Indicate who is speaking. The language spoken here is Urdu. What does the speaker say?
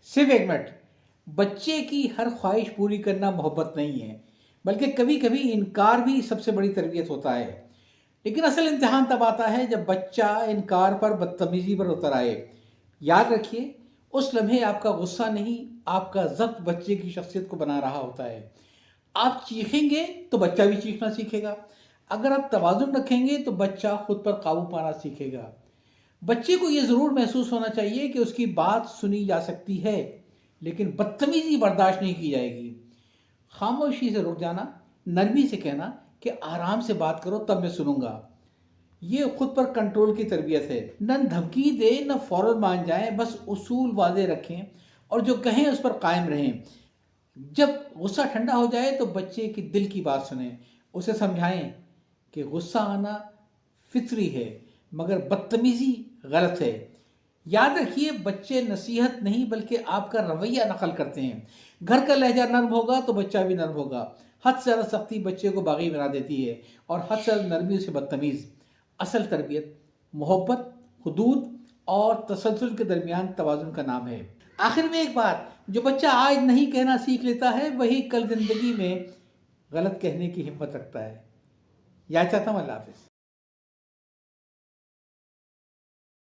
Speaker 1: صرف ایک منٹ. بچے کی ہر خواہش پوری کرنا محبت نہیں ہے، بلکہ کبھی کبھی انکار بھی سب سے بڑی تربیت ہوتا ہے. لیکن اصل امتحان تب آتا ہے جب بچہ انکار پر بدتمیزی پر اتر آئے. یاد رکھیے، اس لمحے آپ کا غصہ نہیں، آپ کا ضبط بچے کی شخصیت کو بنا رہا ہوتا ہے. آپ چیخیں گے تو بچہ بھی چیخنا سیکھے گا. اگر آپ توازن رکھیں گے تو بچہ خود پر قابو پانا سیکھے گا. بچے کو یہ ضرور محسوس ہونا چاہیے کہ اس کی بات سنی جا سکتی ہے، لیکن بدتمیزی برداشت نہیں کی جائے گی. خاموشی سے رک جانا، نرمی سے کہنا کہ آرام سے بات کرو تب میں سنوں گا. یہ خود پر کنٹرول کی تربیت ہے. نہ دھمکی دے نہ فوراً مان جائیں، بس اصول واضح رکھیں اور جو کہیں اس پر قائم رہیں. جب غصہ ٹھنڈا ہو جائے تو بچے کی دل کی بات سنیں. اسے سمجھائیں کہ غصہ آنا فطری ہے، مگر بدتمیزی غلط ہے. یاد رکھیے، بچے نصیحت نہیں بلکہ آپ کا رویہ نقل کرتے ہیں. گھر کا لہجہ نرم ہوگا تو بچہ بھی نرم ہوگا. حد سے زیادہ سختی بچے کو باغی بنا دیتی ہے، اور حد سے زیادہ نرمی اسے بدتمیز. اصل تربیت محبت، حدود اور تسلسل کے درمیان توازن کا نام ہے. آخر میں ایک بات، جو بچہ آج نہیں کہنا سیکھ لیتا ہے وہی کل زندگی میں غلط کہنے کی ہمت رکھتا ہے. یاد چاہتا ہوں. اللہ حافظ.